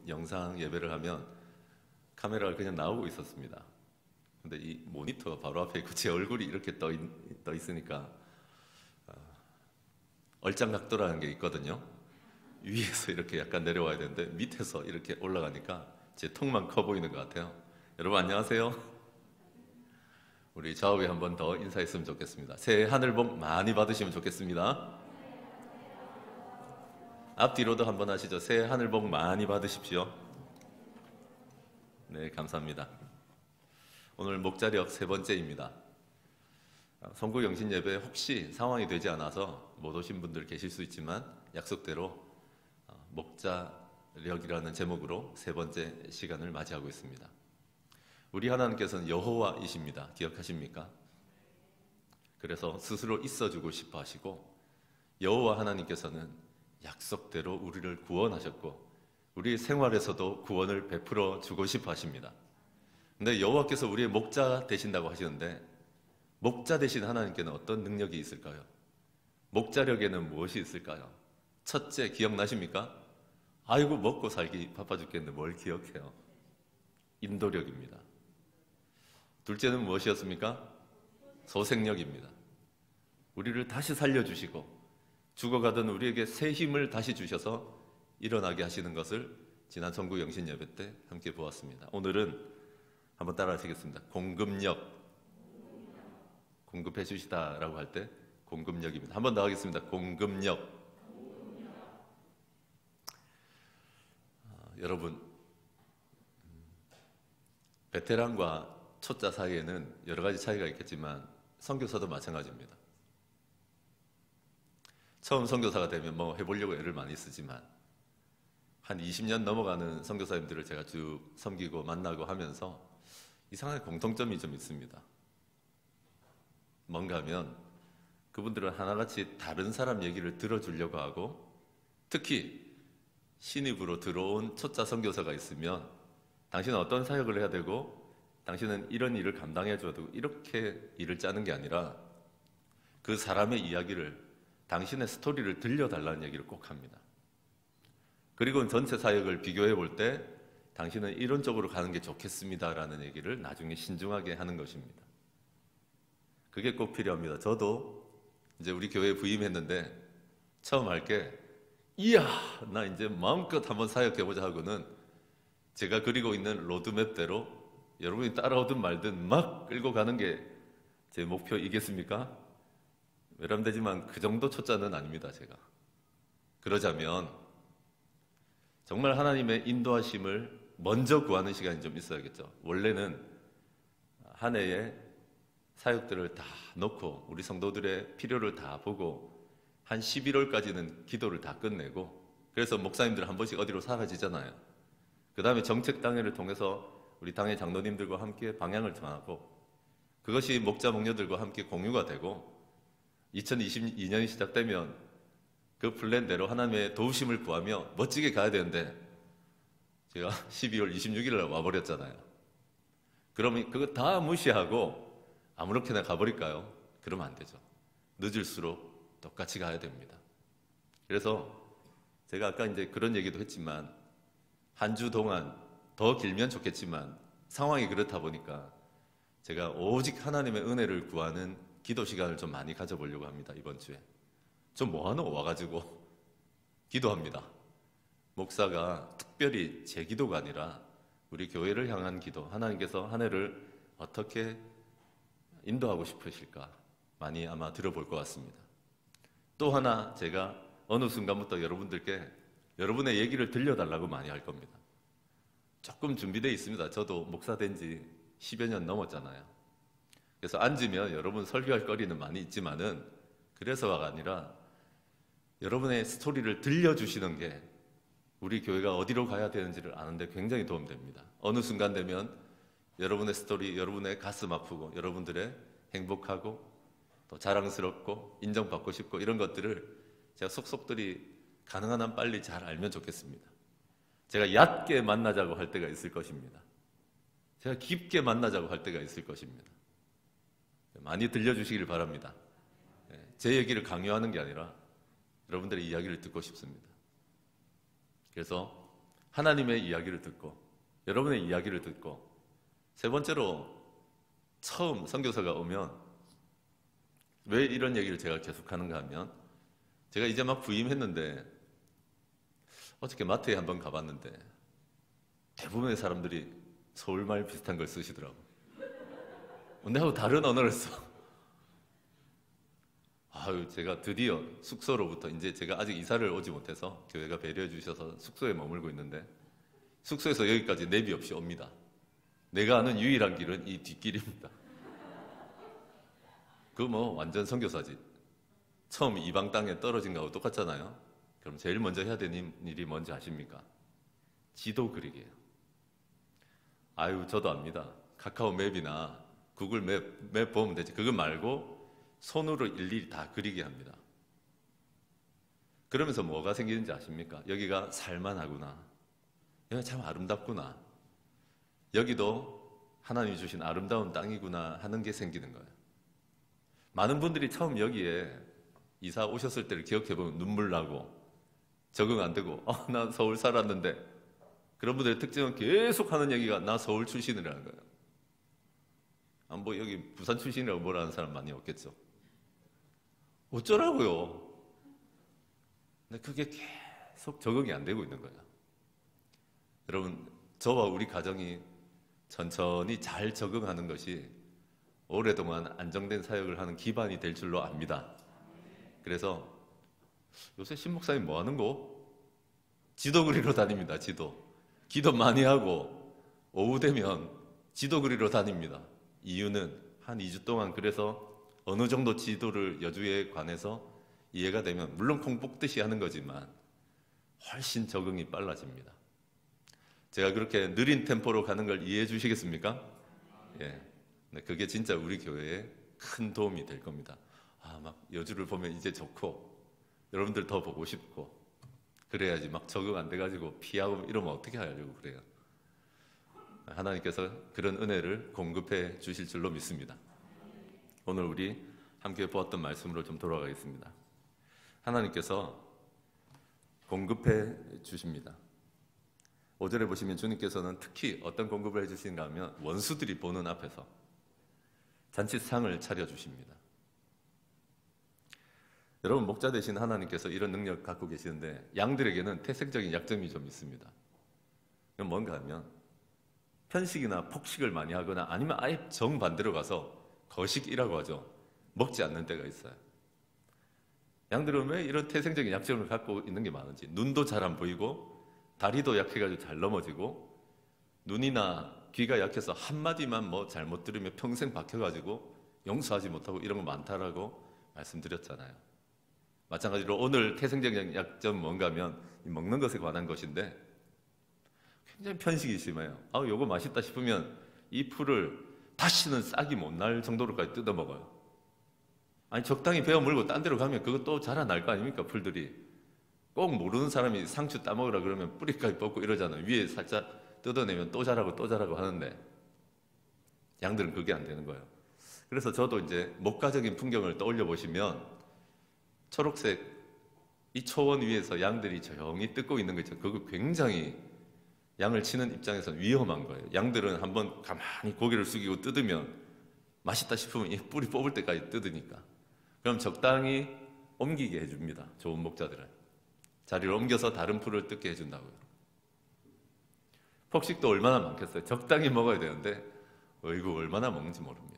영상 예배를 하면 카메라가 그냥 나오고 있었습니다. 근데 이 모니터가 바로 앞에 있고 제 얼굴이 이렇게 떠 있으니까 얼짱각도라는 게 있거든요. 위에서 이렇게 약간 내려와야 되는데 밑에서 이렇게 올라가니까 제 턱만 커 보이는 것 같아요. 여러분 안녕하세요. 우리 좌우에 한 번 더 인사했으면 좋겠습니다. 새해 하늘 복 많이 받으시면 좋겠습니다. 앞뒤로도 한번 하시죠. 새해 하늘 복 많이 받으십시오. 네, 감사합니다. 오늘 목자력 세 번째입니다. 성구 영신 예배 혹시 상황이 되지 않아서 못 오신 분들 계실 수 있지만 약속대로 목자력이라는 제목으로 세 번째 시간을 맞이하고 있습니다. 우리 하나님께서는 여호와이십니다. 기억하십니까? 그래서 스스로 있어주고 싶어 하시고 여호와 하나님께서는 약속대로 우리를 구원하셨고 우리 생활에서도 구원을 베풀어 주고 싶어 하십니다. 근데 여호와께서 우리의 목자 되신다고 하시는데 목자 되신 하나님께는 어떤 능력이 있을까요? 목자력에는 무엇이 있을까요? 첫째 기억나십니까? 아이고 먹고 살기 바빠 죽겠는데 뭘 기억해요? 인도력입니다. 둘째는 무엇이었습니까? 소생력입니다. 우리를 다시 살려주시고 죽어가던 우리에게 새 힘을 다시 주셔서 일어나게 하시는 것을 지난 성구 영신 예배 때 함께 보았습니다. 오늘은 한번 따라 하시겠습니다. 공급력, 공급해 주시다라고 할 때 공급력입니다. 한번 더 하겠습니다. 공급력. 여러분, 베테랑과 초짜 사이에는 여러 가지 차이가 있겠지만 선교사도 마찬가지입니다. 처음 선교사가 되면 뭐 해보려고 애를 많이 쓰지만 한 20년 넘어가는 선교사님들을 제가 쭉 섬기고 만나고 하면서 이상하게 공통점이 좀 있습니다. 뭔가 하면 그분들은 하나같이 다른 사람 얘기를 들어주려고 하고 특히 신입으로 들어온 초짜 선교사가 있으면 당신은 어떤 사역을 해야 되고 당신은 이런 일을 감당해줘도 이렇게 일을 짜는 게 아니라 그 사람의 이야기를 당신의 스토리를 들려달라는 얘기를 꼭 합니다. 그리고 전체 사역을 비교해 볼 때 당신은 이런 쪽으로 가는 게 좋겠습니다라는 얘기를 나중에 신중하게 하는 것입니다. 그게 꼭 필요합니다. 저도 이제 우리 교회에 부임했는데 처음 할 게 이야 나 이제 마음껏 한번 사역해보자 하고는 제가 그리고 있는 로드맵대로 여러분이 따라오든 말든 막 끌고 가는 게 제 목표이겠습니까? 외람되지만 그 정도 초짜는 아닙니다. 제가 그러자면 정말 하나님의 인도하심을 먼저 구하는 시간이 좀 있어야겠죠. 원래는 한 해에 사역들을 다 놓고 우리 성도들의 필요를 다 보고 한 11월까지는 기도를 다 끝내고 그래서 목사님들 한 번씩 어디로 사라지잖아요. 그 다음에 정책 당회를 통해서 우리 당회 장로님들과 함께 방향을 정하고 그것이 목자 목녀들과 함께 공유가 되고 2022년이 시작되면 그 플랜대로 하나님의 도우심을 구하며 멋지게 가야 되는데 제가 12월 26일 날 와버렸잖아요. 그러면 그거 다 무시하고 아무렇게나 가버릴까요? 그러면 안 되죠. 늦을수록 똑같이 가야 됩니다. 그래서 제가 아까 이제 그런 얘기도 했지만 한 주 동안 더 길면 좋겠지만 상황이 그렇다 보니까 제가 오직 하나님의 은혜를 구하는 기도 시간을 좀 많이 가져보려고 합니다. 이번 주에 좀 뭐하노 와가지고 기도합니다. 목사가 특별히 제 기도가 아니라 우리 교회를 향한 기도, 하나님께서 한 해를 어떻게 인도하고 싶으실까 많이 아마 들어볼 것 같습니다. 또 하나 제가 어느 순간부터 여러분들께 여러분의 얘기를 들려달라고 많이 할 겁니다. 조금 준비되어 있습니다. 저도 목사 된 지 10여 년 넘었잖아요. 그래서 앉으면 여러분 설교할 거리는 많이 있지만은 그래서가 아니라 여러분의 스토리를 들려주시는 게 우리 교회가 어디로 가야 되는지를 아는데 굉장히 도움됩니다. 어느 순간 되면 여러분의 스토리, 여러분의 가슴 아프고 여러분들의 행복하고 또 자랑스럽고 인정받고 싶고 이런 것들을 제가 속속들이 가능한 한 빨리 잘 알면 좋겠습니다. 제가 얕게 만나자고 할 때가 있을 것입니다. 제가 깊게 만나자고 할 때가 있을 것입니다. 많이 들려주시길 바랍니다. 제 얘기를 강요하는 게 아니라 여러분들의 이야기를 듣고 싶습니다. 그래서 하나님의 이야기를 듣고 여러분의 이야기를 듣고 세 번째로 처음 선교사가 오면 왜 이런 얘기를 제가 계속하는가 하면 제가 이제 막 부임했는데 어저께 마트에 한번 가봤는데 대부분의 사람들이 서울말 비슷한 걸 쓰시더라고. 내하고 다른 언어를 써. 아유, 제가 드디어 숙소로부터 이제 제가 아직 이사를 오지 못해서 교회가 배려해 주셔서 숙소에 머물고 있는데 숙소에서 여기까지 내비 없이 옵니다. 내가 아는 유일한 길은 이 뒷길입니다. 그 뭐 완전 선교사지. 처음 이방 땅에 떨어진 거하고 똑같잖아요. 그럼 제일 먼저 해야 되는 일이 뭔지 아십니까? 지도 그리기예요. 아유, 저도 압니다. 카카오 맵이나 구글 맵 보면 되지. 그거 말고 손으로 일일이 다 그리게 합니다. 그러면서 뭐가 생기는지 아십니까? 여기가 살만하구나. 여기가 참 아름답구나. 여기도 하나님이 주신 아름다운 땅이구나 하는 게 생기는 거예요. 많은 분들이 처음 여기에 이사 오셨을 때를 기억해보면 눈물 나고 적응 안 되고 나 서울 살았는데 그런 분들의 특징은 계속 하는 얘기가 나 서울 출신이라는 거예요. 뭐 여기 부산 출신이라고 뭐라는 사람 많이 없겠죠. 어쩌라고요? 근데 그게 계속 적응이 안 되고 있는 거예요. 여러분, 저와 우리 가정이 천천히 잘 적응하는 것이 오랫동안 안정된 사역을 하는 기반이 될 줄로 압니다. 그래서 요새 신 목사님 뭐 하는 거? 지도 그리러 다닙니다. 지도. 기도 많이 하고 오후 되면 지도 그리러 다닙니다. 이유는 한 2주 동안 그래서 어느 정도 지도를 여주에 관해서 이해가 되면 물론 콩 뽑듯이 하는 거지만 훨씬 적응이 빨라집니다. 제가 그렇게 느린 템포로 가는 걸 이해해 주시겠습니까? 예. 그게 진짜 우리 교회에 큰 도움이 될 겁니다. 막 여주를 보면 이제 좋고 여러분들 더 보고 싶고 그래야지 막 적응 안 돼가지고 피하고 이러면 어떻게 하려고 그래요. 하나님께서 그런 은혜를 공급해 주실 줄로 믿습니다. 오늘 우리 함께 보았던 말씀으로 좀 돌아가겠습니다. 하나님께서 공급해 주십니다. 5절에 보시면 주님께서는 특히 어떤 공급을 해주시는가 하면 원수들이 보는 앞에서 잔치상을 차려주십니다. 여러분, 목자 되신 하나님께서 이런 능력 갖고 계시는데 양들에게는 태생적인 약점이 좀 있습니다. 그건 뭔가 하면 편식이나 폭식을 많이 하거나 아니면 아예 정반대로 가서 거식이라고 하죠. 먹지 않는 때가 있어요. 양들은 왜 이런 태생적인 약점을 갖고 있는 게 많은지 눈도 잘 안 보이고 다리도 약해가지고 잘 넘어지고 눈이나 귀가 약해서 한마디만 뭐 잘못 들으면 평생 박혀가지고 용서하지 못하고 이런 거 많다라고 말씀드렸잖아요. 마찬가지로 오늘 태생적인 약점은 뭔가 하면 먹는 것에 관한 것인데 굉장히 편식이 심해요. 요거 맛있다 싶으면 이 풀을 다시는 싹이 못 날 정도로까지 뜯어 먹어요. 아니 적당히 베어 물고 딴 데로 가면 그거 또 자라날 거 아닙니까? 풀들이. 꼭 모르는 사람이 상추 따먹으라 그러면 뿌리까지 뽑고 이러잖아요. 위에 살짝 뜯어내면 또 자라고 또 자라고 하는데 양들은 그게 안 되는 거예요. 그래서 저도 이제 목가적인 풍경을 떠올려 보시면 초록색 이 초원 위에서 양들이 조용히 뜯고 있는 거 있죠. 그거 굉장히 양을 치는 입장에서는 위험한 거예요. 양들은 한번 가만히 고개를 숙이고 뜯으면 맛있다 싶으면 이 뿌리 뽑을 때까지 뜯으니까. 그럼 적당히 옮기게 해줍니다. 좋은 목자들은. 자리를 옮겨서 다른 풀을 뜯게 해준다고요. 폭식도 얼마나 많겠어요. 적당히 먹어야 되는데 이거 얼마나 먹는지 모릅니다.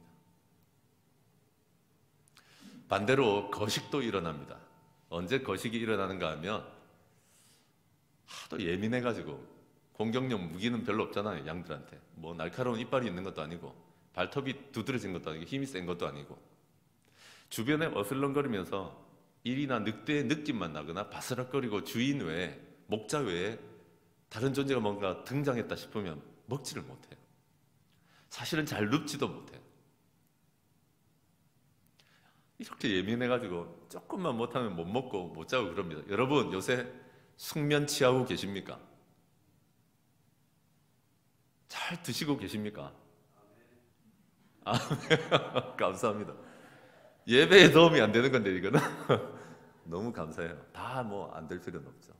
반대로 거식도 일어납니다. 언제 거식이 일어나는가 하면 하도 예민해가지고 공격력 무기는 별로 없잖아요. 양들한테. 뭐 날카로운 이빨이 있는 것도 아니고 발톱이 두드러진 것도 아니고 힘이 센 것도 아니고 주변에 어슬렁거리면서 일이나 늑대의 느낌만 나거나 바스락거리고 주인 외에 목자 외에 다른 존재가 뭔가 등장했다 싶으면 먹지를 못해요. 사실은 잘 눕지도 못해요. 이렇게 예민해가지고 조금만 못하면 못 먹고 못 자고 그럽니다. 여러분 요새 숙면 취하고 계십니까? 잘 드시고 계십니까? 감사합니다. 예배에 도움이 안 되는 건데 이거는 너무 감사해요. 다 뭐 안 될 필요는 없죠.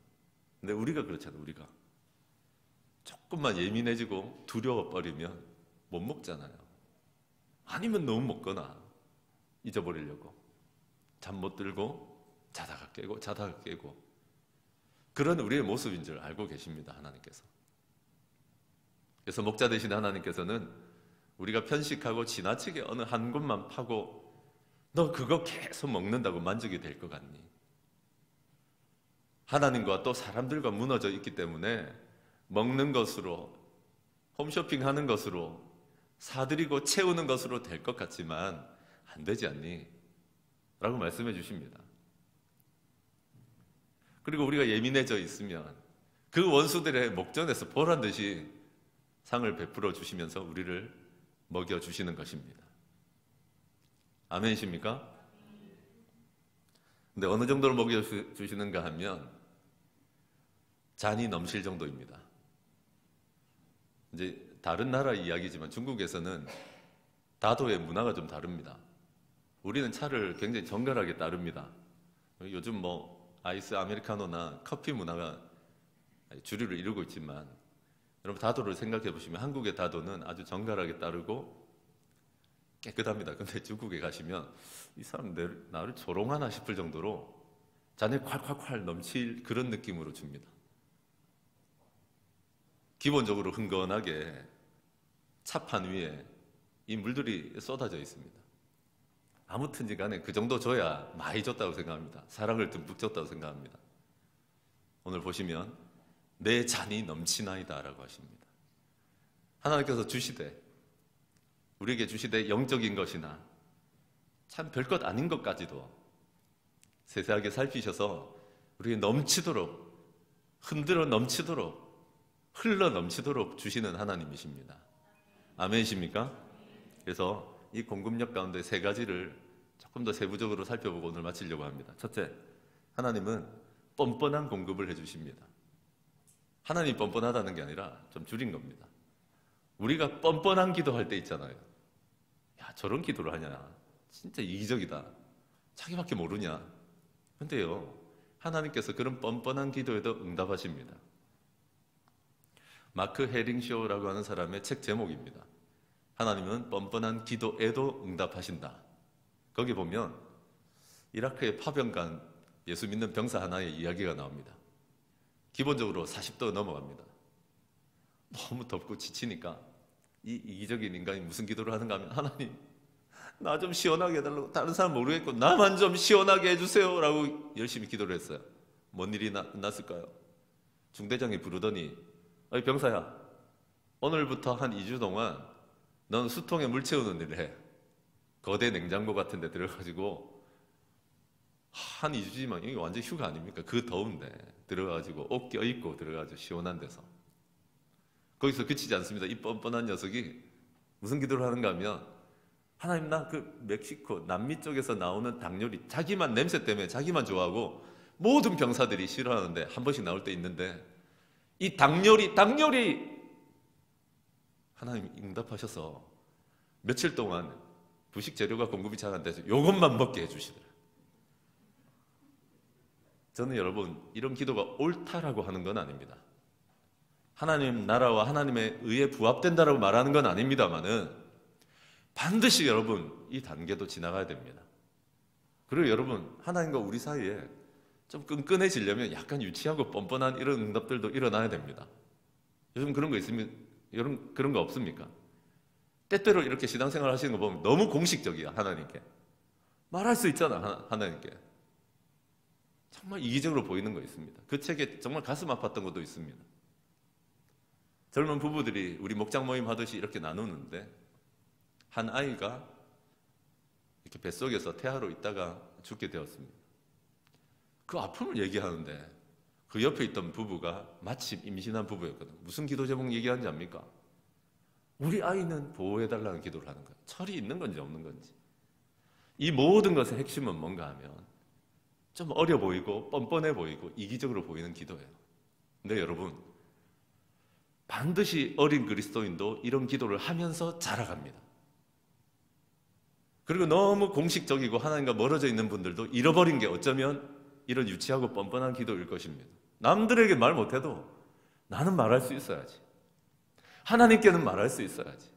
근데 우리가 그렇잖아요. 우리가 조금만 예민해지고 두려워버리면 못 먹잖아요. 아니면 너무 먹거나 잊어버리려고 잠 못 들고 자다가 깨고 자다가 깨고 그런 우리의 모습인 줄 알고 계십니다, 하나님께서. 그래서 목자 되신 하나님께서는 우리가 편식하고 지나치게 어느 한 곳만 파고 너 그거 계속 먹는다고 만족이 될 것 같니? 하나님과 또 사람들과 무너져 있기 때문에 먹는 것으로, 홈쇼핑하는 것으로, 사들이고 채우는 것으로 될 것 같지만 안 되지 않니? 라고 말씀해 주십니다. 그리고 우리가 예민해져 있으면 그 원수들의 목전에서 보란 듯이 상을 베풀어 주시면서 우리를 먹여주시는 것입니다. 아멘이십니까? 근데 어느 정도로 먹여주시는가 하면 잔이 넘칠 정도입니다. 이제 다른 나라 이야기지만 중국에서는 다도의 문화가 좀 다릅니다. 우리는 차를 굉장히 정갈하게 따릅니다. 요즘 뭐 아이스 아메리카노나 커피 문화가 주류를 이루고 있지만 여러분 다도를 생각해 보시면 한국의 다도는 아주 정갈하게 따르고 깨끗합니다. 근데 중국에 가시면 이 사람 나를 조롱하나 싶을 정도로 잔에 콸콸콸 넘칠 그런 느낌으로 줍니다. 기본적으로 흥건하게 차판 위에 이 물들이 쏟아져 있습니다. 아무튼지 간에 그 정도 줘야 많이 줬다고 생각합니다. 사랑을 듬뿍 줬다고 생각합니다. 오늘 보시면 내 잔이 넘치나이다 라고 하십니다. 하나님께서 주시되 우리에게 주시되 영적인 것이나 참 별것 아닌 것까지도 세세하게 살피셔서 우리에게 넘치도록 흔들어 넘치도록 흘러 넘치도록 주시는 하나님이십니다. 아멘이십니까? 그래서 이 공급력 가운데 세 가지를 조금 더 세부적으로 살펴보고 오늘 마치려고 합니다. 첫째, 하나님은 뻔뻔한 공급을 해주십니다. 하나님이 뻔뻔하다는 게 아니라 좀 줄인 겁니다. 우리가 뻔뻔한 기도할 때 있잖아요. 야, 저런 기도를 하냐? 진짜 이기적이다. 자기밖에 모르냐? 근데요, 하나님께서 그런 뻔뻔한 기도에도 응답하십니다. 마크 헤링쇼라고 하는 사람의 책 제목입니다. 하나님은 뻔뻔한 기도에도 응답하신다. 거기 보면 이라크에 파병간 예수 믿는 병사 하나의 이야기가 나옵니다. 기본적으로 40도 넘어갑니다. 너무 덥고 지치니까 이 이기적인 인간이 무슨 기도를 하는가 하면 하나님 나 좀 시원하게 해달라고, 다른 사람 모르겠고 나만 좀 시원하게 해주세요 라고 열심히 기도를 했어요. 뭔 일이 났을까요? 중대장이 부르더니 어이 병사야, 오늘부터 한 2주 동안 넌 수통에 물 채우는 일을 해. 거대 냉장고 같은 데 들어가지고 한 2주지만 이게 완전 휴가 아닙니까? 그 더운데 들어가가지고 옷 껴입고 들어가가지고 시원한 데서. 거기서 그치지 않습니다. 이 뻔뻔한 녀석이 무슨 기도를 하는가 하면 하나님 나 그 멕시코 남미 쪽에서 나오는 닭요리 자기만 냄새 때문에 자기만 좋아하고 모든 병사들이 싫어하는데 한 번씩 나올 때 있는데 이 닭요리 하나님 응답하셔서 며칠 동안 부식 재료가 공급이 잘 안 돼서 이것만 먹게 해주시더라. 저는 여러분 이런 기도가 옳다라고 하는 건 아닙니다. 하나님 나라와 하나님의 의에 부합된다라고 말하는 건 아닙니다만은 반드시 여러분 이 단계도 지나가야 됩니다. 그리고 여러분 하나님과 우리 사이에 좀 끈끈해지려면 약간 유치하고 뻔뻔한 이런 응답들도 일어나야 됩니다. 요즘 그런 거 있으면 여러분 그런 거 없습니까? 때때로 이렇게 신앙생활 하시는 거 보면 너무 공식적이야. 하나님께 말할 수 있잖아. 하나님께 정말 이기적으로 보이는 거 있습니다. 그 책에 정말 가슴 아팠던 것도 있습니다. 젊은 부부들이 우리 목장 모임 하듯이 이렇게 나누는데 한 아이가 이렇게 뱃속에서 태아로 있다가 죽게 되었습니다. 그 아픔을 얘기하는데 그 옆에 있던 부부가 마침 임신한 부부였거든요. 무슨 기도 제목 얘기하는지 압니까? 우리 아이는 보호해달라는 기도를 하는 거예요. 철이 있는 건지 없는 건지. 이 모든 것의 핵심은 뭔가 하면 좀 어려 보이고 뻔뻔해 보이고 이기적으로 보이는 기도예요. 근데 여러분 반드시 어린 그리스도인도 이런 기도를 하면서 자라갑니다. 그리고 너무 공식적이고 하나님과 멀어져 있는 분들도 잃어버린 게 어쩌면 이런 유치하고 뻔뻔한 기도일 것입니다. 남들에게 말 못해도 나는 말할 수 있어야지. 하나님께는 말할 수 있어야지.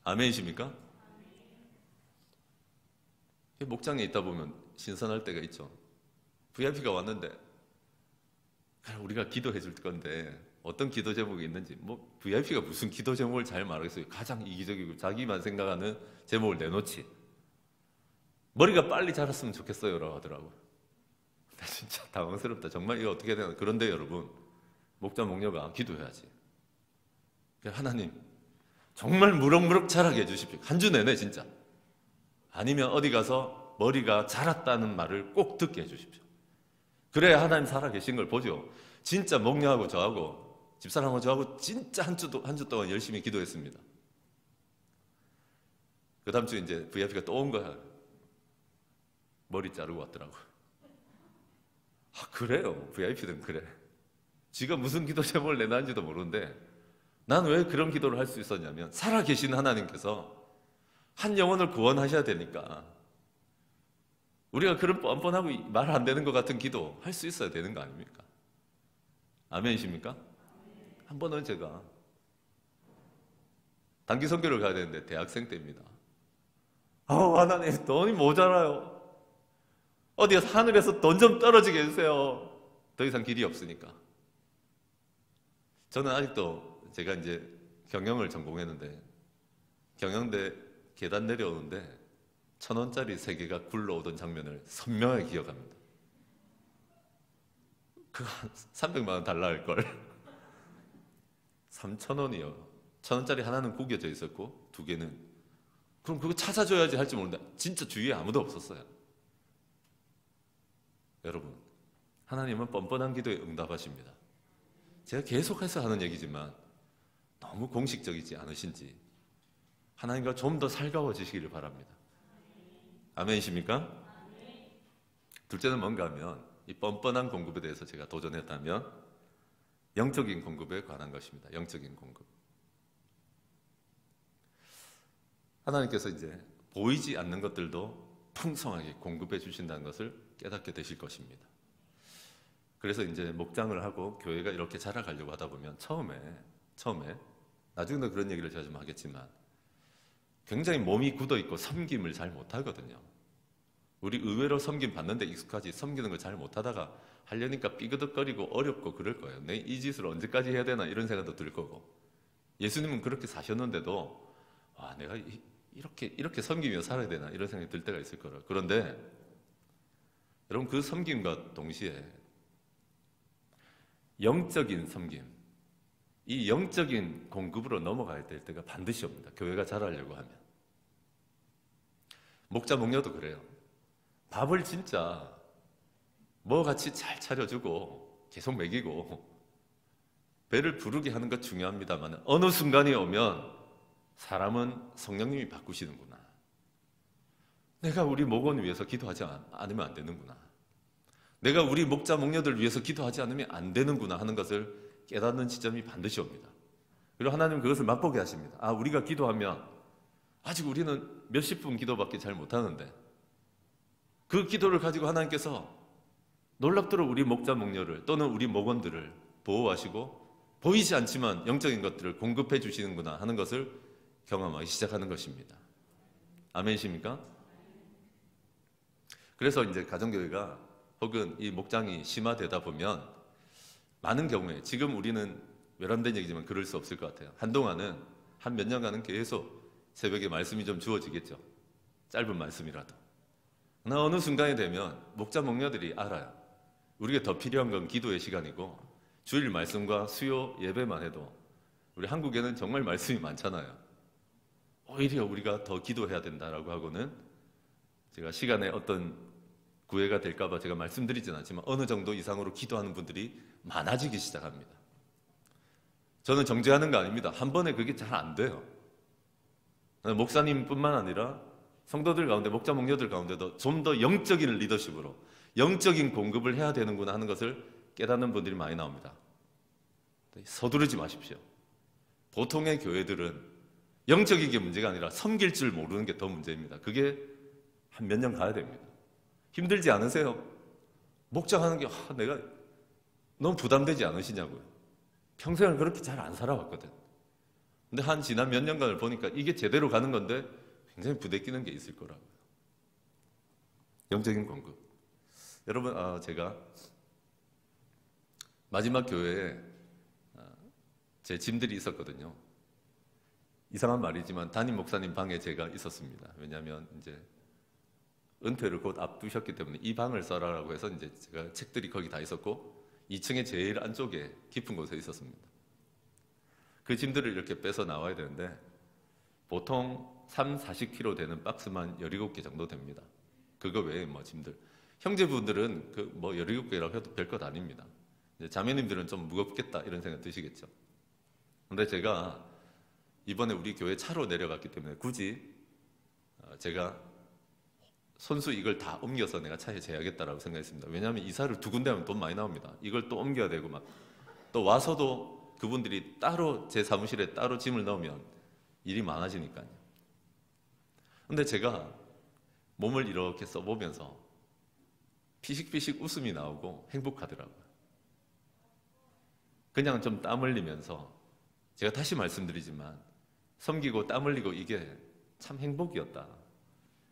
아멘이십니까? 목장에 있다 보면 신선할 때가 있죠. VIP가 왔는데 우리가 기도해 줄 건데 어떤 기도 제목이 있는지, 뭐 VIP가 무슨 기도 제목을 잘 말하겠어요. 가장 이기적이고 자기만 생각하는 제목을 내놓지. 머리가 빨리 자랐으면 좋겠어요 라고 하더라고요. 나 진짜 당황스럽다. 정말 이거 어떻게 해야 되나. 그런데 여러분, 목자 목녀가 기도해야지. 하나님 정말 무럭무럭 자라게 해주십시오. 한 주 내내 진짜. 아니면 어디 가서 머리가 자랐다는 말을 꼭 듣게 해주십시오. 그래야 하나님 살아계신 걸 보죠. 진짜 목녀하고 저하고 집사람하고 저하고 진짜 한 주 동안 열심히 기도했습니다. 그 다음 주에 이제 VIP가 또 온 거야. 머리 자르고 왔더라고요. 아, 그래요. VIP는 그래. 지가 무슨 기도 제목을 내놨는지도 모르는데 난 왜 그런 기도를 할 수 있었냐면, 살아계신 하나님께서 한 영혼을 구원하셔야 되니까 우리가 그런 뻔뻔하고 말 안 되는 것 같은 기도 할 수 있어야 되는 거 아닙니까? 아멘이십니까? 한 번은 제가 단기 선교를 가야 되는데 대학생 때입니다. 하나님 돈이 모자라요. 어디 하늘에서 돈 좀 떨어지게 해주세요. 더 이상 길이 없으니까. 저는 아직도, 제가 이제 경영을 전공했는데 경영대 계단 내려오는데 1,000원짜리 3개가 굴러오던 장면을 선명하게 기억합니다. 그거 300만 원 달라 할걸. 3,000원이요. 1,000원짜리 하나는 구겨져 있었고 2개는, 그럼 그거 찾아줘야지 할지 모르는데 진짜 주위에 아무도 없었어요. 여러분, 하나님은 뻔뻔한 기도에 응답하십니다. 제가 계속해서 하는 얘기지만 너무 공식적이지 않으신지 하나님과 좀 더 살가워지시기를 바랍니다. 아멘이십니까? 둘째는 뭔가 하면, 이 뻔뻔한 공급에 대해서 제가 도전했다면 영적인 공급에 관한 것입니다. 영적인 공급. 하나님께서 이제 보이지 않는 것들도 풍성하게 공급해 주신다는 것을 깨닫게 되실 것입니다. 그래서 이제 목장을 하고 교회가 이렇게 자라가려고 하다 보면 처음에 나중에도 그런 얘기를 제가 좀 하겠지만 굉장히 몸이 굳어있고 섬김을 잘 못하거든요. 우리 의외로 섬김 받는데 익숙하지 섬기는 걸 잘 못하다가 하려니까 삐그덕거리고 어렵고 그럴 거예요. 내 이 짓을 언제까지 해야 되나 이런 생각도 들 거고, 예수님은 그렇게 사셨는데도 내가 이렇게 섬기며 살아야 되나 이런 생각이 들 때가 있을 거예요. 그런데 여러분, 그 섬김과 동시에 영적인 섬김, 이 영적인 공급으로 넘어가야 될 때가 반드시 옵니다. 교회가 자라려고 하면. 목자 목녀도 그래요. 밥을 진짜 같이 잘 차려주고 계속 먹이고 배를 부르게 하는 것 중요합니다만 어느 순간이 오면 사람은 성령님이 바꾸시는구나. 내가 우리 목원 위해서 기도하지 않으면 안 되는구나. 내가 우리 목자 목녀들 위해서 기도하지 않으면 안 되는구나 하는 것을 깨닫는 지점이 반드시 옵니다. 그리고 하나님은 그것을 맛보게 하십니다. 우리가 기도하면 아직 우리는 몇십 분 기도밖에 잘 못하는데 그 기도를 가지고 하나님께서 놀랍도록 우리 목자 목녀를 또는 우리 목원들을 보호하시고 보이지 않지만 영적인 것들을 공급해 주시는구나 하는 것을 경험하기 시작하는 것입니다. 아멘이십니까? 그래서 이제 가정교회가 혹은 이 목장이 심화되다 보면 많은 경우에, 지금 우리는 외람된 얘기지만 그럴 수 없을 것 같아요. 한동안은 한 몇 년간은 계속 새벽에 말씀이 좀 주어지겠죠. 짧은 말씀이라도. 그러나 어느 순간이 되면 목자 목녀들이 알아요. 우리가 더 필요한 건 기도의 시간이고 주일 말씀과 수요 예배만 해도 우리 한국에는 정말 말씀이 많잖아요. 오히려 우리가 더 기도해야 된다라고 하고는 제가 시간에 어떤 구애가 될까 봐 제가 말씀드리진 않지만 어느 정도 이상으로 기도하는 분들이 많아지기 시작합니다. 저는 정죄하는 거 아닙니다. 한 번에 그게 잘 안 돼요. 목사님뿐만 아니라 성도들 가운데, 목자 목녀들 가운데도 좀 더 영적인 리더십으로 영적인 공급을 해야 되는구나 하는 것을 깨닫는 분들이 많이 나옵니다. 서두르지 마십시오. 보통의 교회들은 영적인 게 문제가 아니라 섬길 줄 모르는 게 더 문제입니다. 그게 한 몇 년 가야 됩니다. 힘들지 않으세요? 목장하는 게 내가 너무 부담되지 않으시냐고요. 평생을 그렇게 잘 안 살아왔거든. 근데 한 지난 몇 년간을 보니까 이게 제대로 가는 건데 굉장히 부대끼는 게 있을 거라고요. 영적인 공급. 여러분, 제가 마지막 교회에 제 짐들이 있었거든요. 이상한 말이지만 담임 목사님 방에 제가 있었습니다. 왜냐하면 이제 은퇴를 곧 앞두셨기 때문에 이 방을 써라라고 해서 이제 제가 책들이 거기 다 있었고 2층에 제일 안쪽에 깊은 곳에 있었습니다. 그 짐들을 이렇게 빼서 나와야 되는데 보통 40kg 되는 박스만 17개 정도 됩니다. 그거 외에 뭐 짐들. 형제분들은 그 뭐 17개라고 해도 별것 아닙니다. 이제 자매님들은 좀 무겁겠다 이런 생각 드시겠죠. 근데 제가 이번에 우리 교회 차로 내려갔기 때문에 굳이 제가 손수 이걸 다 옮겨서 내가 차에 재야겠다라고 생각했습니다. 왜냐하면 이사를 2군데 하면 돈 많이 나옵니다. 이걸 또 옮겨야 되고 막 또 와서도 그분들이 따로 제 사무실에 따로 짐을 넣으면 일이 많아지니까요. 근데 제가 몸을 이렇게 써보면서 피식피식 웃음이 나오고 행복하더라고요. 그냥 좀 땀 흘리면서 제가 다시 말씀드리지만 섬기고 땀 흘리고 이게 참 행복이었다.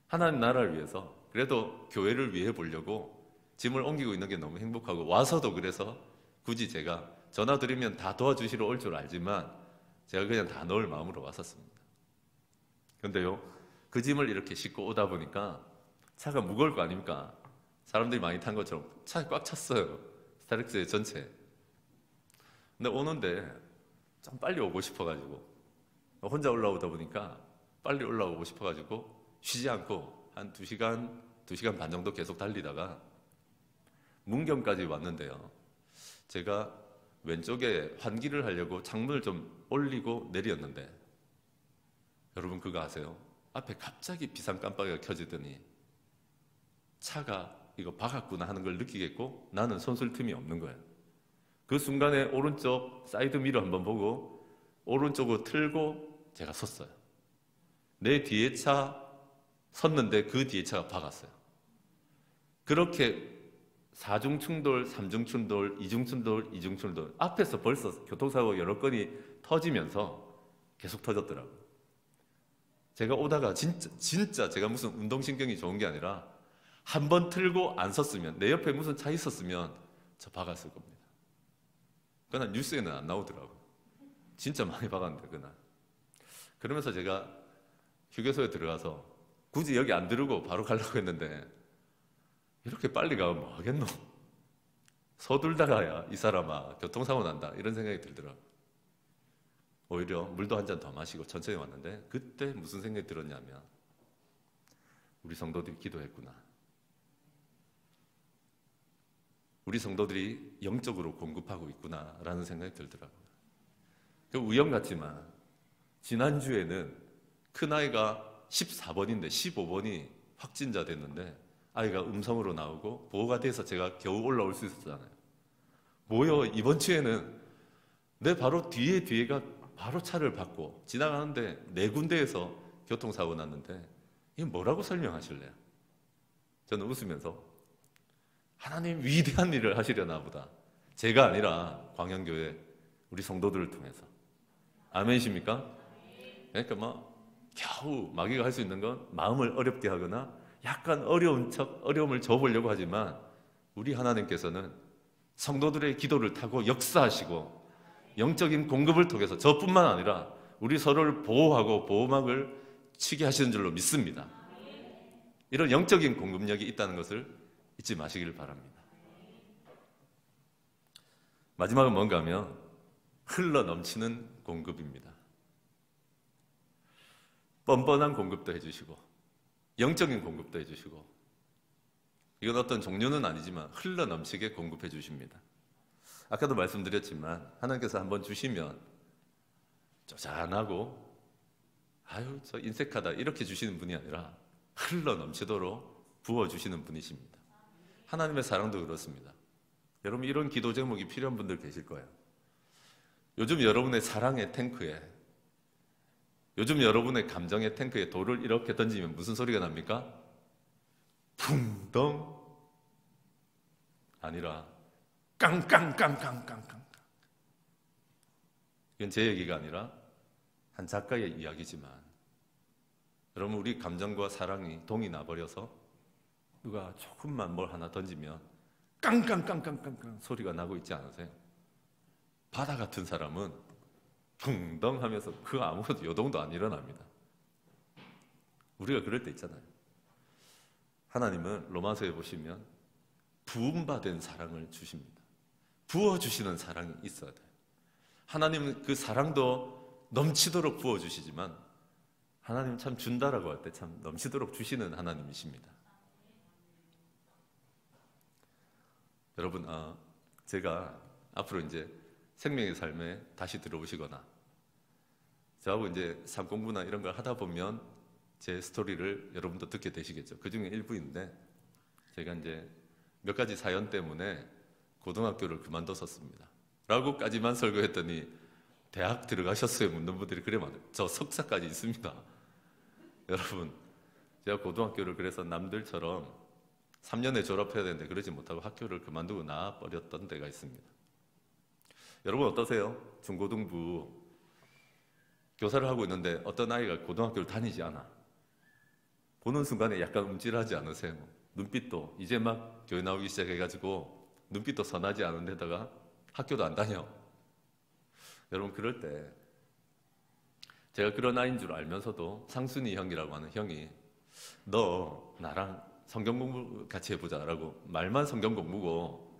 하나님 나라를 위해서 그래도 교회를 위해 보려고 짐을 옮기고 있는 게 너무 행복하고 와서도 그래서 굳이 제가 전화 드리면 다 도와주시러 올 줄 알지만 제가 그냥 다 넣을 마음으로 왔었습니다. 근데요, 그 짐을 이렇게 싣고 오다 보니까 차가 무거울 거 아닙니까? 사람들이 많이 탄 것처럼 차에 꽉 찼어요. 스타렉스 전체. 근데 오는데 좀 빨리 오고 싶어가지고 혼자 올라오다 보니까 빨리 올라오고 싶어가지고 쉬지 않고 한 2시간 반 정도 계속 달리다가 문경까지 왔는데요. 제가 왼쪽에 환기를 하려고 창문을 좀 올리고 내렸는데 여러분 그거 아세요? 앞에 갑자기 비상 깜빡이가 켜지더니 차가 이거 박았구나 하는 걸 느끼겠고 나는 손쓸 틈이 없는 거예요. 그 순간에 오른쪽 사이드 미러 한번 보고 오른쪽으로 틀고 제가 섰어요. 내 뒤에 차 섰는데 그 뒤에 차가 박았어요. 그렇게 4중 충돌, 3중 충돌, 2중 충돌, 2중 충돌 앞에서 벌써 교통사고 여러 건이 터지면서 계속 터졌더라고요. 제가 오다가 진짜 제가 무슨 운동신경이 좋은 게 아니라 한 번 틀고 안 섰으면 내 옆에 무슨 차 있었으면 저 박았을 겁니다. 그날 뉴스에는 안 나오더라고요. 진짜 많이 박았는데 그날. 그러면서 제가 휴게소에 들어가서 굳이 여기 안 들르고 바로 가려고 했는데 이렇게 빨리 가면 뭐 하겠노? 서둘다가야 이 사람아 교통사고 난다 이런 생각이 들더라고요. 오히려 물도 한 잔 더 마시고 천천히 왔는데 그때 무슨 생각이 들었냐면 우리 성도들이 기도했구나. 우리 성도들이 영적으로 공급하고 있구나라는 생각이 들더라고요. 그 우연 같지만 지난주에는 큰아이가 14번인데 15번이 확진자 됐는데 아이가 음성으로 나오고 보호가 돼서 제가 겨우 올라올 수 있었잖아요. 뭐요? 이번 주에는 내 바로 뒤에가 바로 차를 받고 지나가는데 4군데에서 교통사고 났는데 이게 뭐라고 설명하실래요? 저는 웃으면서 하나님 위대한 일을 하시려나 보다. 제가 아니라 광양교회 우리 성도들을 통해서. 아멘이십니까? 그러니까 겨우 마귀가 할 수 있는 건 마음을 어렵게 하거나 약간 어려움을 줘보려고 하지만 우리 하나님께서는 성도들의 기도를 타고 역사하시고 영적인 공급을 통해서 저뿐만 아니라 우리 서로를 보호하고 보호막을 치게 하시는 줄로 믿습니다. 이런 영적인 공급력이 있다는 것을 잊지 마시기를 바랍니다. 마지막은 뭔가 하면 흘러 넘치는 공급입니다. 뻔뻔한 공급도 해주시고 영적인 공급도 해주시고 이건 어떤 종류는 아니지만 흘러 넘치게 공급해 주십니다. 아까도 말씀드렸지만 하나님께서 한번 주시면 쪼잔하고 아유 저 인색하다 이렇게 주시는 분이 아니라 흘러 넘치도록 부어주시는 분이십니다. 하나님의 사랑도 그렇습니다. 여러분 이런 기도 제목이 필요한 분들 계실 거예요. 요즘 여러분의 사랑의 탱크에 요즘 여러분의 감정의 탱크에 돌을 이렇게 던지면 무슨 소리가 납니까? 붕덩 아니라 깡깡깡깡깡깡. 이건 제 얘기가 아니라 한 작가의 이야기지만 여러분 우리 감정과 사랑이 동이 나버려서 누가 조금만 뭘 하나 던지면 깡깡깡깡깡깡 소리가 나고 있지 않으세요? 바다 같은 사람은 붕덩 하면서 그 아무것도 요동도 안 일어납니다. 우리가 그럴 때 있잖아요. 하나님은 로마서에 보시면 부음받은 사랑을 주십니다. 부어주시는 사랑이 있어야 돼요. 하나님은 그 사랑도 넘치도록 부어주시지만 하나님은 참 준다라고 할 때 참 넘치도록 주시는 하나님이십니다. 여러분, 제가 앞으로 이제 생명의 삶에 다시 들어오시거나 저하고 이제 삶 공부나 이런 걸 하다 보면 제 스토리를 여러분도 듣게 되시겠죠. 그 중에 일부인데 제가 이제 몇 가지 사연 때문에 고등학교를 그만뒀었습니다. 라고까지만 설교했더니 대학 들어가셨어요? 묻는 분들이 그래 많아요. 저 석사까지 있습니다. 여러분, 제가 고등학교를 그래서 남들처럼 3년에 졸업해야 되는데 그러지 못하고 학교를 그만두고 나와버렸던 데가 있습니다. 여러분 어떠세요? 중고등부 교사를 하고 있는데 어떤 아이가 고등학교를 다니지 않아. 보는 순간에 약간 움찔하지 않으세요? 눈빛도 이제 막 교회 나오기 시작해가지고 눈빛도 선하지 않은 데다가 학교도 안 다녀. 여러분 그럴 때 제가 그런 아이인 줄 알면서도 상순이 형이라고 하는 형이 너 나랑 성경 공부 같이 해보자라고 말만 성경 공부고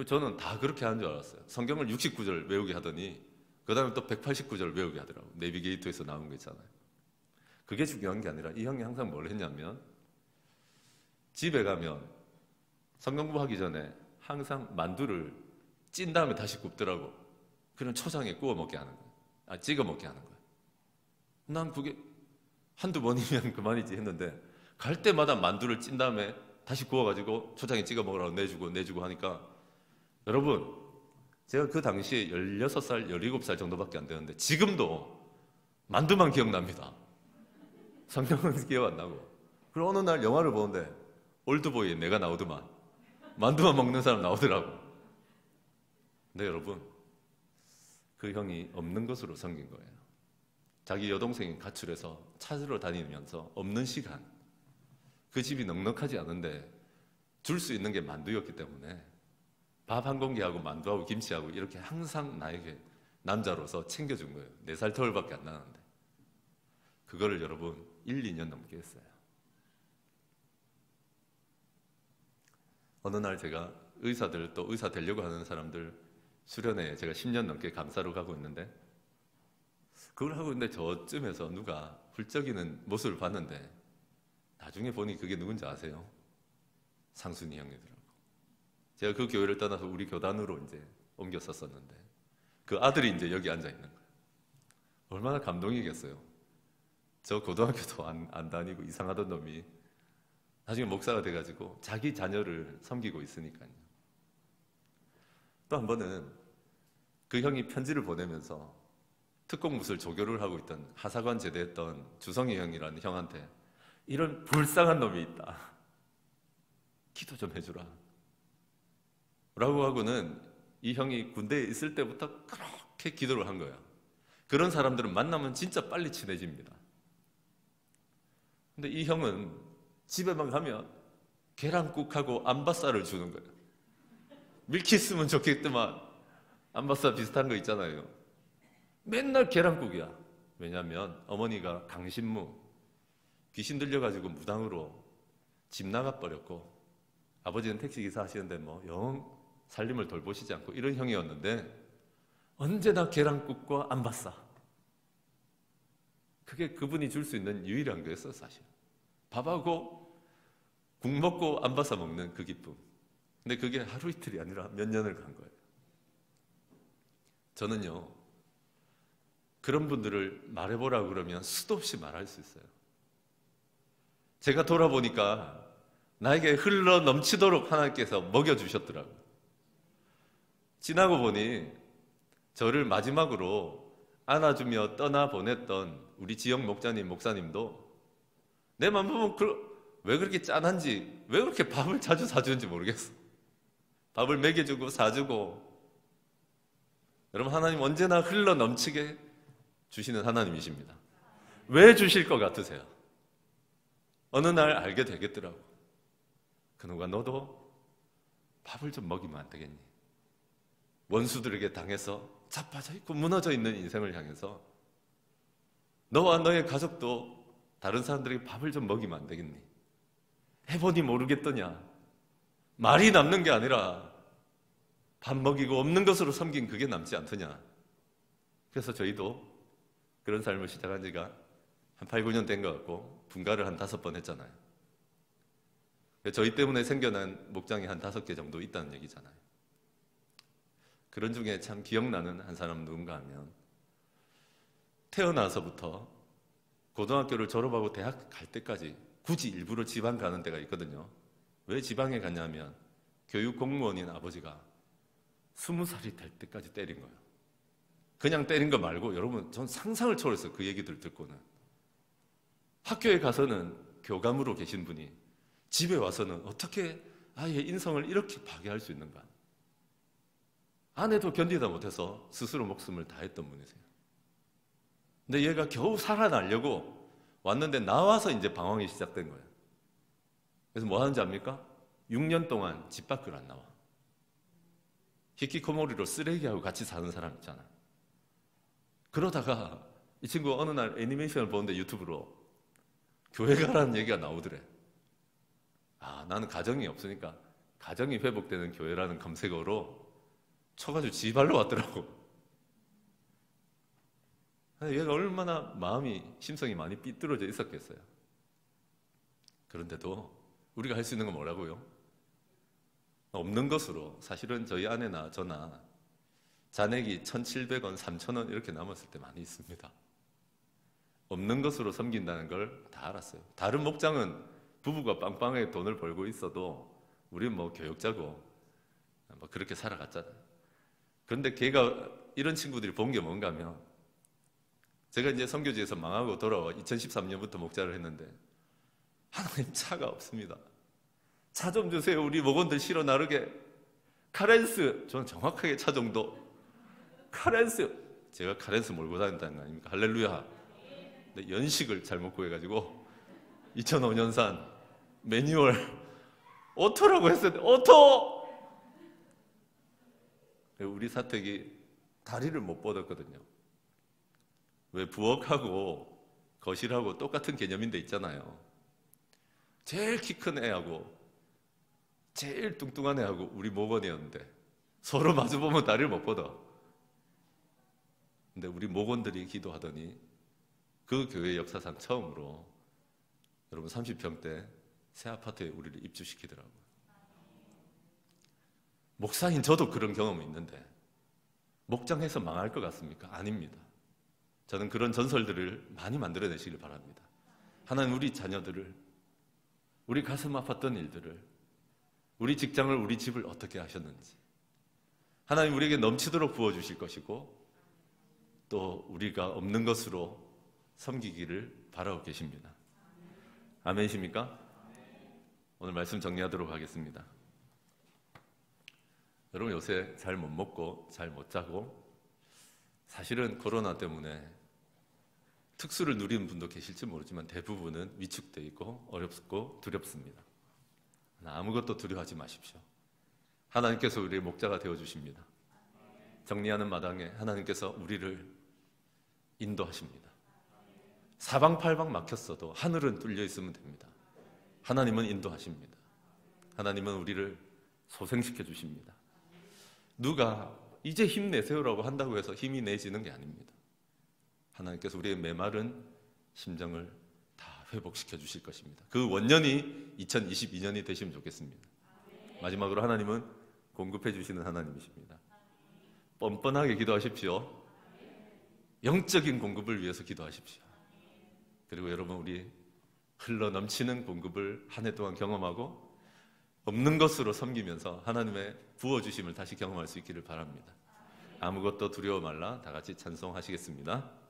저는 다 그렇게 하는 줄 알았어요. 성경을 69절 외우게 하더니 그 다음에 또 189절 외우게 하더라고요. 내비게이터에서 나온 거 있잖아요. 그게 중요한 게 아니라 이 형이 항상 뭘 했냐면 집에 가면 성경 공부하기 전에 항상 만두를 찐 다음에 다시 굽더라고. 그럼 초장에 구워 먹게 하는 거예요. 찍어 먹게 하는 거예요. 난 그게 한두 번이면 그만이지 했는데 갈 때마다 만두를 찐 다음에 다시 구워가지고 초장에 찍어 먹으라고 내주고 하니까 여러분 제가 그 당시에 16살, 17살 정도밖에 안 되는데 지금도 만두만 기억납니다. 성경은 기억 안 나고. 그리고 어느 날 영화를 보는데 올드보이에 내가 나오더만 만두만 먹는 사람 나오더라고. 근데 여러분 그 형이 없는 것으로 섬긴 거예요. 자기 여동생이 가출해서 찾으러 다니면서 없는 시간 그 집이 넉넉하지 않은데 줄 수 있는 게 만두였기 때문에 밥 한 공기하고 만두하고 김치하고 이렇게 항상 나에게 남자로서 챙겨준 거예요. 4살 터울밖에 안 나는데 그거를 여러분 1, 2년 넘게 했어요. 어느 날 제가 의사들 또 의사 되려고 하는 사람들 수련회에 제가 10년 넘게 감사로 가고 있는데 그걸 하고 있는데 저쯤에서 누가 훌쩍이는 모습을 봤는데 나중에 보니 그게 누군지 아세요? 상순이 형이더라고. 제가 그 교회를 떠나서 우리 교단으로 이제 옮겼었는데 그 아들이 이제 여기 앉아 있는 거예요. 얼마나 감동이겠어요. 저 고등학교도 안 다니고 이상하던 놈이 나중에 목사가 돼가지고 자기 자녀를 섬기고 있으니까요. 또 한 번은 그 형이 편지를 보내면서 특공무술 조교를 하고 있던 하사관 제대했던 주성희 형이라는 형한테 이런 불쌍한 놈이 있다. 기도 좀 해주라. 라고 하고는 이 형이 군대에 있을 때부터 그렇게 기도를 한 거야. 그런 사람들은 만나면 진짜 빨리 친해집니다. 근데 이 형은 집에만 가면 계란국하고 안바싸를 주는 거예요. 밀키스면 좋겠더만 안바싸 비슷한 거 있잖아요. 맨날 계란국이야. 왜냐하면 어머니가 강신무 귀신 들려가지고 무당으로 집 나가버렸고 아버지는 택시기사 하시는데 뭐 영 살림을 돌보시지 않고 이런 형이었는데 언제나 계란국과 안바싸. 그게 그분이 줄 수 있는 유일한 거였어요. 사실 밥하고 국 먹고 안바싸 먹는 그 기쁨. 근데 그게 하루 이틀이 아니라 몇 년을 간 거예요. 저는요 그런 분들을 말해보라고 그러면 수도 없이 말할 수 있어요. 제가 돌아보니까 나에게 흘러 넘치도록 하나님께서 먹여주셨더라고요. 지나고 보니 저를 마지막으로 안아주며 떠나보냈던 우리 지역 목사님도 내만 보면 왜 그렇게 짠한지 왜 그렇게 밥을 자주 사주는지 모르겠어. 밥을 먹여주고 사주고. 여러분 하나님 언제나 흘러 넘치게 주시는 하나님이십니다. 왜 주실 것 같으세요? 어느 날 알게 되겠더라고. 그놈과 너도 밥을 좀 먹이면 안 되겠니? 원수들에게 당해서 자빠져 있고 무너져 있는 인생을 향해서 너와 너의 가족도 다른 사람들에게 밥을 좀 먹이면 안 되겠니? 해보니 모르겠더냐? 말이 남는 게 아니라 밥 먹이고 없는 것으로 섬긴 그게 남지 않더냐? 그래서 저희도 그런 삶을 시작한 지가 한 8, 9년 된 것 같고 분가를 한 5번 했잖아요. 저희 때문에 생겨난 목장이 한 5개 정도 있다는 얘기잖아요. 그런 중에 참 기억나는 한 사람 누군가 하면 태어나서부터 고등학교를 졸업하고 대학 갈 때까지 굳이 일부러 지방 가는 데가 있거든요. 왜 지방에 갔냐면 교육 공무원인 아버지가 20살이 될 때까지 때린 거예요. 그냥 때린 거 말고 여러분 전 상상을 초월했어요. 그 얘기들 듣고는. 학교에 가서는 교감으로 계신 분이 집에 와서는 어떻게 아이의 인성을 이렇게 파괴할 수 있는가. 아내도 견디다 못해서 스스로 목숨을 다했던 분이세요. 근데 얘가 겨우 살아나려고 왔는데 나와서 이제 방황이 시작된 거예요. 그래서 뭐 하는지 압니까? 6년 동안 집 밖을 안 나와. 히키코모리로 쓰레기하고 같이 사는 사람 있잖아. 그러다가 이 친구가 어느 날 애니메이션을 보는데 유튜브로 교회 가라는 얘기가 나오더래. 아, 나는 가정이 없으니까 가정이 회복되는 교회라는 검색어로 쳐가지고 지발로 왔더라고. 얘가 얼마나 마음이, 심성이 많이 삐뚤어져 있었겠어요. 그런데도 우리가 할 수 있는 건 뭐라고요? 없는 것으로. 사실은 저희 아내나 저나 잔액이 1,700원, 3,000원 이렇게 남았을 때 많이 있습니다. 없는 것으로 섬긴다는 걸 다 알았어요. 다른 목장은 부부가 빵빵하게 돈을 벌고 있어도 우리는 뭐 교역자고 뭐 그렇게 살아갔잖아요. 그런데 걔가 이런 친구들이 본 게 뭔가 하면 제가 이제 선교지에서 망하고 돌아와 2013년부터 목자를 했는데 하나님 차가 없습니다. 차 좀 주세요. 우리 목원들 실어 나르게. 카렌스, 저는 정확하게 차 정도. 카렌스, 제가 카렌스 몰고 다닌다는 거 아닙니까? 할렐루야. 근데 연식을 잘못 구해가지고 2005년산 매뉴얼 오토라고 했었는데 오토! 우리 사택이 다리를 못 뻗었거든요. 왜 부엌하고 거실하고 똑같은 개념인데 있잖아요. 제일 키 큰 애하고 제일 뚱뚱한 애하고 우리 목원이었는데 서로 마주보면 다리를 못 뻗어. 근데 우리 목원들이 기도하더니 그 교회 역사상 처음으로 여러분 30평대 새 아파트에 우리를 입주시키더라고요. 목사인 저도 그런 경험이 있는데 목장해서 망할 것 같습니까? 아닙니다. 저는 그런 전설들을 많이 만들어내시길 바랍니다. 하나님 우리 자녀들을, 우리 가슴 아팠던 일들을, 우리 직장을, 우리 집을 어떻게 하셨는지 하나님 우리에게 넘치도록 부어주실 것이고 또 우리가 없는 것으로 섬기기를 바라고 계십니다. 아멘이십니까? 오늘 말씀 정리하도록 하겠습니다. 여러분 요새 잘 못 먹고 잘 못 자고 사실은 코로나 때문에 특수를 누리는 분도 계실지 모르지만 대부분은 위축되어 있고 어렵고 두렵습니다. 아무것도 두려워하지 마십시오. 하나님께서 우리의 목자가 되어주십니다. 정리하는 마당에 하나님께서 우리를 인도하십니다. 사방팔방 막혔어도 하늘은 뚫려 있으면 됩니다. 하나님은 인도하십니다. 하나님은 우리를 소생시켜 주십니다. 누가 이제 힘내세요라고 한다고 해서 힘이 내지는 게 아닙니다. 하나님께서 우리의 메마른 심정을 다 회복시켜 주실 것입니다. 그 원년이 2022년이 되시면 좋겠습니다. 마지막으로 하나님은 공급해 주시는 하나님이십니다. 뻔뻔하게 기도하십시오. 영적인 공급을 위해서 기도하십시오. 그리고 여러분 우리 흘러 넘치는 공급을 한 해 동안 경험하고 없는 것으로 섬기면서 하나님의 부어주심을 다시 경험할 수 있기를 바랍니다. 아무것도 두려워 말라. 다 같이 찬송하시겠습니다.